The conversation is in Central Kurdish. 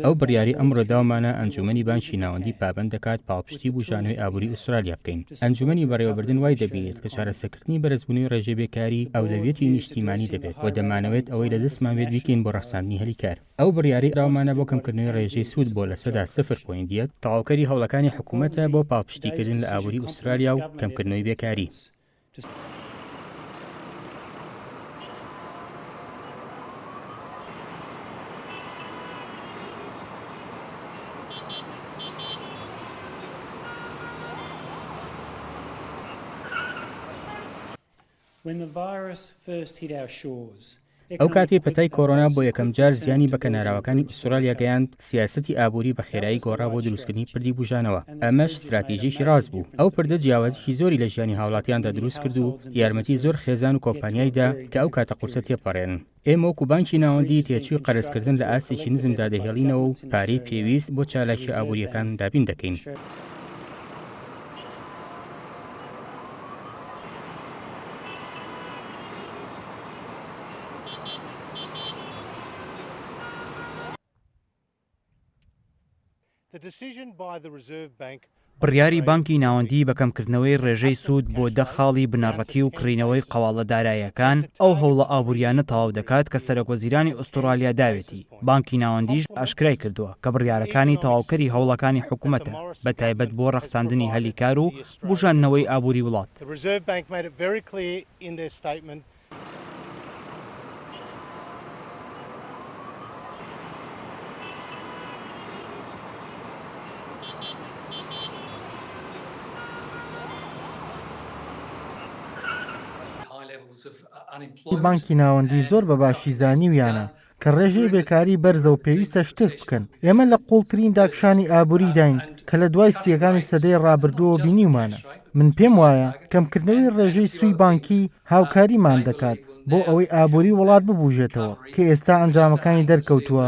ئەو بڕیاری ئەمڕۆداومانە ئەنجومەنی بانکی ناوەندی پابەند دەکات پاڵپشتی بژانەوەی ئابووری ئوسترالیا بکەین. ئەنجومەنی بەڕێوەبردن وای دەبێت کە چارەسەرکردنی بەرزبوونی ڕێژەی بێکاری ئەولەویەتی نیشتیمانی دەبێت و دەمانەوێت ئەوەی لە دەستمان بێت بیکەین بۆ ڕەخساندنی هەلیکار. ئەو بڕیاری داومانە بۆ کەمکردنەوەی ڕێژەی سوود بۆ لە سەدا 0.1 تەواوکەری هەوڵەکانی حکوومەتە بۆ پاڵپشتیکردن لە ئابووری ئوسترالیا و کەمکردنەوەی بێکاری. ئەو کاتێ پەتای کۆڕۆنا بۆ یەکەم جار زیانی بە کەناراوەکانی ئوسترالیا گەیاند، سیاسەتی ئابووری بە خێرایی گۆڕا بۆ دروستکردنی پردی بوژانەوە. ئەمەش استراتیژیەکی ڕاست بوو. ئەو پردە جیاوازیی زۆری لە ژیانی هاوڵاتیاندا دروست کرد و یارمەتی زۆر خێزان و کۆمپانیایدا کە ئەو کاتە قورسە تێپەڕێنن. ئێمە وەکو بانکی ناوەندی تێچووی قەرزکردن لە ئاستێکی نزمدا دەهێڵینەوە و پارەی پێویست بۆ چالاکی ئابووریەکان دابین دەکەین. بڕیاری بانکی ناوەندی بە کەمکردنەوەی ڕێژەی سوود بۆ 10 خاڵی بنەڕەتی و کڕینەوەی قەواڵە داراییەکان ئەو هەوڵە ئابووریانە تەواو دەکات کە سەرۆکوەزیرانی ئوسترالیا داوێتی. بانکی ناوەندیش ئاشکرای کردووە کە بڕیارەکانی تەواوکەری هەوڵەکانی حکوومەتە بە تایبەت بۆ ڕەخساندنی هەلیکار و بژاندنەوەی ئابووری وڵات. بانکی ناوەندی زۆر بە باشی زانیویانە کە ڕێژەی بێکاری بەرزە و پێویستە شتێک بکەن. ئێمە لە قوڵترین داکشانی ئابووری داین کە لە دوای سیەکانی سەدەی ڕابردووە بینیومانە. من پێم وایە کەمکردنەوەی ڕێژەی سووی بانکی هاوکاریمان دەکات بۆ ئەوەی ئابووری وڵات ببوژێتەوە کە ئێستا ئەنجامەکانی دەرکەوتووە.